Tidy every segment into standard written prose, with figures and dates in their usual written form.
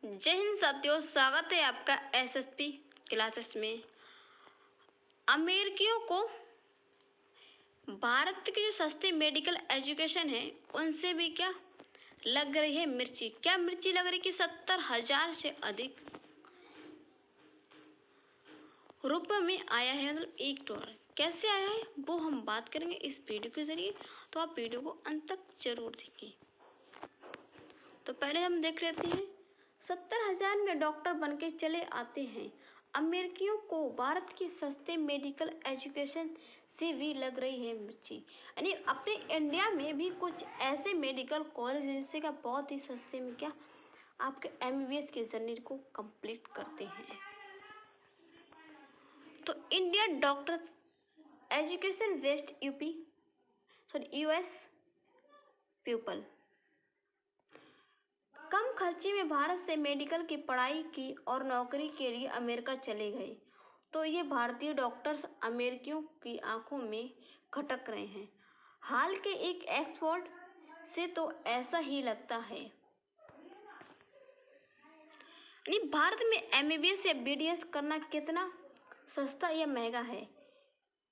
जय हिंद साथियों, स्वागत है आपका एसएसपी क्लासेस में। अमेरिकियों को भारत की जो सस्ती मेडिकल एजुकेशन है उनसे भी क्या लग रही है मिर्ची। क्या मिर्ची लग रही कि 70,000 से अधिक रुपए में आया है, मतलब $1। कैसे आया है वो हम बात करेंगे इस वीडियो के जरिए, तो आप वीडियो को अंत तक जरूर देखिए। तो पहले हम देख लेते हैं 70,000 में डॉक्टर बनके चले आते हैं। अमेरिकियों को भारत की सस्ते मेडिकल एजुकेशन से भी लग रही है मिर्ची। यानी अपने इंडिया में भी कुछ ऐसे मेडिकल कॉलेज जिससे क्या बहुत ही सस्ते में क्या आपके एमबीबीएस के जर्नी को कंप्लीट करते हैं। तो India doctor education west US people कम खर्चे में भारत से मेडिकल की पढ़ाई की और नौकरी के लिए अमेरिका चले गए। तो ये भारतीय डॉक्टर्स अमेरिकियों की आंखों में खटक रहे हैं। हाल के एक एक्सपर्ट से तो ऐसा ही लगता है। भारत में एमबीबीएस या बीडीएस करना कितना सस्ता या महंगा है,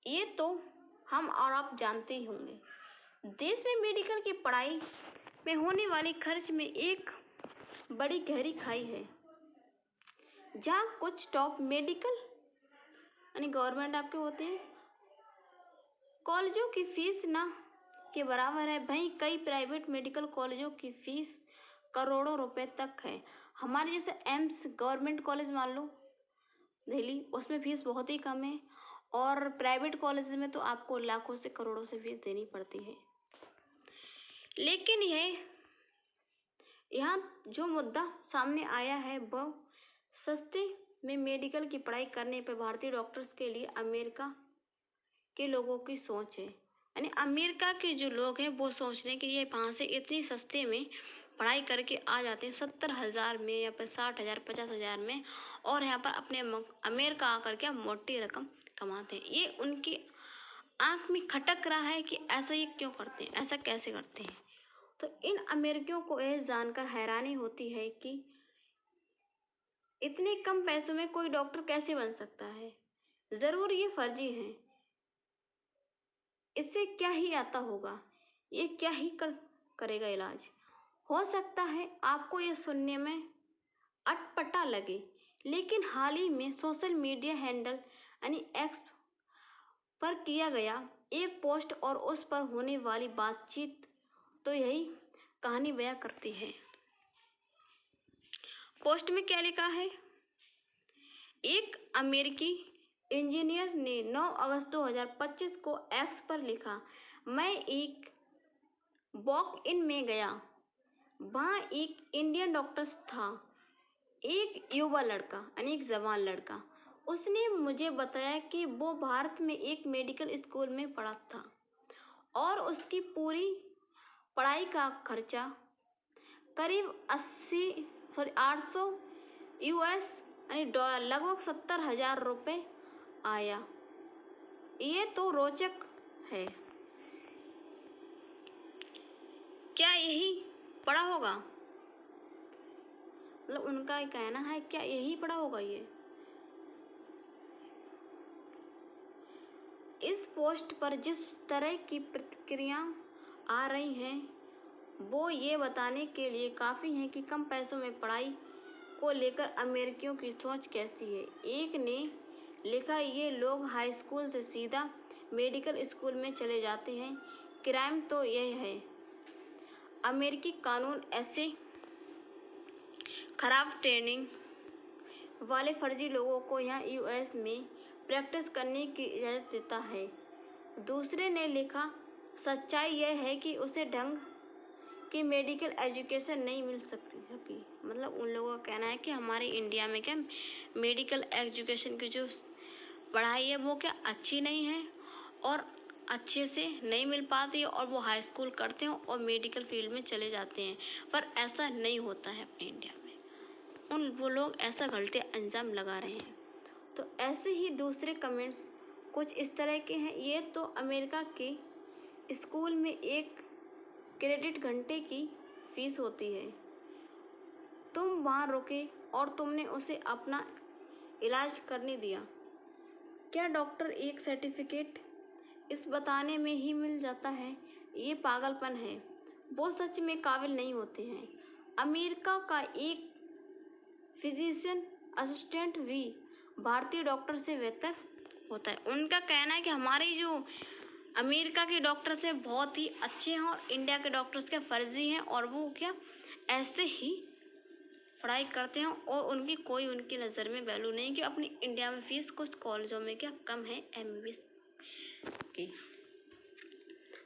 ये तो हम और आप जानते ही होंगे। देश में मेडिकल की पढ़ाई में होने वाली खर्च में एक बड़ी गहरी खाई है, जहाँ कुछ टॉप मेडिकल यानी गवर्नमेंट आपके होते हैं कॉलेजों की फीस ना के बराबर है, वहीं कई प्राइवेट मेडिकल कॉलेजों की फीस करोड़ों रुपए तक है। हमारे जैसे एम्स गवर्नमेंट कॉलेज मान लो दिल्ली, उसमें फीस बहुत ही कम है, और प्राइवेट कॉलेज में तो आपको लाखों से करोड़ों से फीस देनी पड़ती है। लेकिन यहाँ जो मुद्दा सामने आया है वह सस्ते में मेडिकल की पढ़ाई करने पर भारतीय डॉक्टर्स के लिए अमेरिका के लोगों की सोच है। यानी अमेरिका के जो लोग हैं वो सोच रहे हैं कि ये वहाँ से इतनी सस्ते में पढ़ाई करके आ जाते हैं 70,000 में या फिर 60,000 50,000 में, और यहाँ पर अपने अमेरिका आकर के मोटी रकम कमाते हैं। ये उनकी आंख में खटक रहा है कि ऐसा ये क्यों करते हैं, ऐसा कैसे करते हैं। तो इन अमेरिकियों को यह जानकर हैरानी होती है कि इतने कम पैसों में कोई डॉक्टर कैसे बन सकता है। जरूर ये फर्जी है, इससे क्या ही आता होगा, ये क्या ही करेगा इलाज। हो सकता है आपको ये सुनने में अटपटा लगे, लेकिन हाल ही में सोशल मीडिया हैंडल यानी एक्स पर किया गया एक पोस्ट और उस पर होने वाली बातचीत तो यही कहानी बयां करती है। पोस्ट में क्या लिखा है? एक अमेरिकी इंजीनियर ने 9 अगस्त 2025 को एक्स पर लिखा, मैं एक वॉक इन में गया, वहाँ एक इंडियन डॉक्टर था, एक युवा लड़का यानी एक जवान लड़का। उसने मुझे बताया कि वो भारत में एक मेडिकल स्कूल में पढ़ा था और उसकी पूरी पढ़ाई का खर्चा करीब 800 यूएस यानी डॉलर लगभग 70,000 रुपये आया। ये तो रोचक है। क्या यही पढ़ा होगा, मतलब उनका कहना है क्या यही पढ़ा होगा ये। इस पोस्ट पर जिस तरह की प्रतिक्रिया आ रही हैं वो ये बताने के लिए काफ़ी है कि कम पैसों में पढ़ाई को लेकर अमेरिकियों की सोच कैसी है। एक ने लिखा, ये लोग हाई स्कूल से सीधा मेडिकल स्कूल में चले जाते हैं। क्राइम तो यह है, अमेरिकी कानून ऐसे खराब ट्रेनिंग वाले फर्जी लोगों को यहाँ यूएस में प्रैक्टिस करने की इजाज़त देता है। दूसरे ने लिखा, सच्चाई यह है कि उसे ढंग की मेडिकल एजुकेशन नहीं मिल सकती। मतलब उन लोगों का कहना है कि हमारे इंडिया में क्या मेडिकल एजुकेशन की जो पढ़ाई है वो क्या अच्छी नहीं है और अच्छे से नहीं मिल पाती है, और वो हाई स्कूल करते हैं और मेडिकल फील्ड में चले जाते हैं, पर ऐसा नहीं होता है अपने इंडिया में। वो लोग ऐसा गलती अंजाम लगा रहे हैं। तो ऐसे ही दूसरे कमेंट्स कुछ इस तरह के हैं, ये तो अमेरिका के स्कूल में एक क्रेडिट घंटे की फीस होती है, तुम वहाँ रुके और तुमने उसे अपना इलाज करने दिया। क्या डॉक्टर एक सर्टिफिकेट इस बताने में ही मिल जाता है? ये पागलपन है। वो सच में काबिल नहीं होते हैं। अमेरिका का एक फिजिशियन असिस्टेंट भी भारतीय डॉक्टर से बेहतर होता है। उनका कहना है कि हमारे जो अमेरिका के डॉक्टर्स हैं बहुत ही अच्छे हैं और इंडिया के डॉक्टर्स के फर्जी हैं, और वो क्या ऐसे ही पढ़ाई करते हैं और उनकी कोई उनकी नज़र में वैल्यू नहीं कि अपनी इंडिया में फीस कुछ कॉलेजों में क्या कम है MBBS की।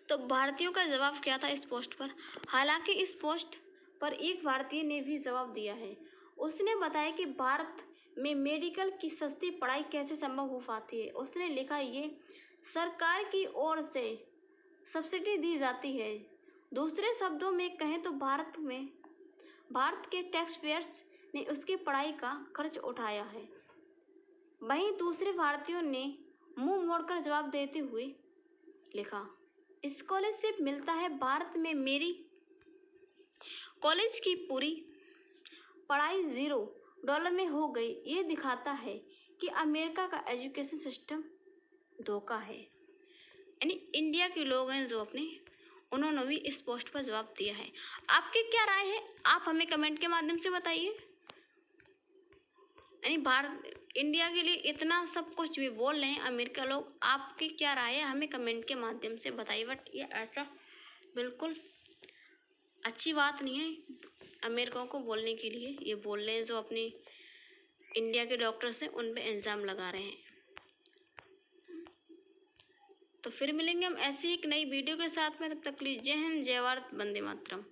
तो भारतीयों का जवाब क्या था इस पोस्ट पर? हालांकि इस पोस्ट पर एक भारतीय ने भी जवाब दिया है। उसने बताया कि भारत में मेडिकल की सस्ती पढ़ाई कैसे संभव हो पाती है। उसने लिखा, ये सरकार की ओर से सब्सिडी दी जाती है। दूसरे शब्दों में कहें तो भारत के टैक्स पेयर्स ने उसकी पढ़ाई का खर्च उठाया है। वहीं दूसरे भारतीयों ने मुंह मोड़कर जवाब देते हुए लिखा, स्कॉलरशिप मिलता है भारत में, मेरी कॉलेज की पूरी पढ़ाई $0 में हो गई। ये दिखाता है कि अमेरिका का एजुकेशन सिस्टम धोखा है। यानी इंडिया के लोग हैं जो उन्होंने भी इस पोस्ट पर जवाब दिया है। आपकी क्या राय है? आप हमें कमेंट के माध्यम से बताइए। यानी इंडिया के लिए इतना सब कुछ भी बोल रहे हैं अमेरिका लोग, आपकी क्या राय है हमें कमेंट के माध्यम से बताइए। बट ये ऐसा बिल्कुल अच्छी बात नहीं है अमेरिका को बोलने के लिए। ये बोल रहे हैं जो अपने इंडिया के डॉक्टर्स हैं उन पे इल्ज़ाम लगा रहे हैं। तो फिर मिलेंगे हम ऐसी एक नई वीडियो के साथ में। तब तक के लिए जय हिंद, जय भारत, वंदे मातरम।